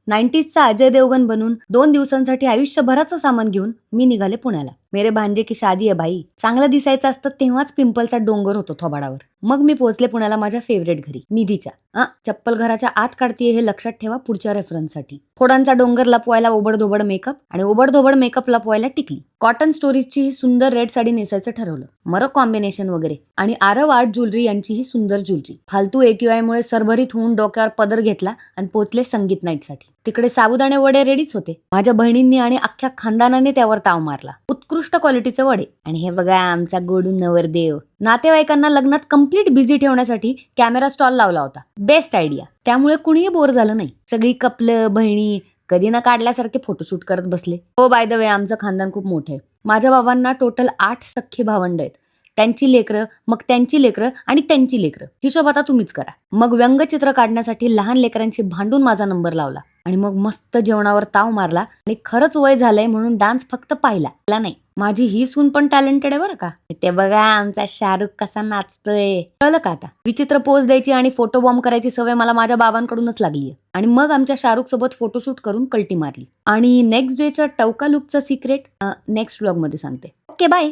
90sचा अजय देवगन बनून 2 दिवसांसाठी आयुष्यभराचं सामान घेऊन मी निघाले पुण्याला. मेरे भांजे की शादी आहे बाई. चांगलं दिसायचं असतं तेव्हाच पिंपलचा डोंगर होतो थोबाडावर. मग मी पोहोचले पुण्याला माझ्या फेवरेट घरी, निधीच्या. चप्पल घराच्या आत काढतीये हे लक्षात ठेवा पुढच्या रेफरन्ससाठी. फोडांचा डोंगर लपवायला ओबडधोबड मेकअप आणि ओबडधोबड मेकअप लपवायला टिकली. कॉटन स्टोरीजची ही सुंदर रेड साडी नेसायचं ठरवलं. मरक कॉम्बिनेशन वगैरे आणि आरव आर्ट ज्वेलरी यांची ही सुंदर ज्वेलरी. फालतू AQI मुळे सरभरीत होऊन डोक्यावर पदर घेतला आणि पोहोचले संगीत नाईटसाठी. तिकडे साबुदाणे वडे रेडीच होते. माझ्या बहिणींनी आणि अख्ख्या खानदानाने त्यावर ताव मारला. उत्कृष्ट क्वालिटीचे वडे. आणि हे बघा आमचा गोडू नवरदेव. नातेवाईकांना लग्नात कंप्लीट बिझी ठेवण्यासाठी कॅमेरा स्टॉल लावला होता. Best idea. त्यामुळे कुणीही बोर झालं नाही. सगळी कपलं बहिणी कधी ना काढल्यासारखे फोटोशूट करत बसले. हो बाय द वे आमचं खानदान खूप मोठं आहे. माझ्या बाबांना टोटल 8 सख्खी भावंड आहेत. त्यांची लेकरं, मग त्यांची लेकरं आणि त्यांची लेकरं. हिशोब आता तुम्हीच करा. मग व्यंगचित्र काढण्यासाठी लहान लेकरांशी भांडून माझा नंबर लावला आणि मग मस्त जेवणावर ताव मारला आणि खरंच वय झालंय म्हणून डान्स फक्त पाहिला नाही. माझी ही सून पण टॅलेंटेड आहे बरं का. ते बघा आमचा शाहरुख कसा नाचतोय. कळलं का आता? विचित्र पोज द्यायची आणि फोटो बॉम्ब करायची सवय मला माझ्या बाबांकडूनच लागली आहे. आणि मग आमच्या शाहरुख सोबत फोटोशूट करून कल्टी मारली. आणि नेक्स्ट डेच्या टवका लुकचं सिक्रेट नेक्स्ट व्लॉग मध्ये सांगते. Okay bye.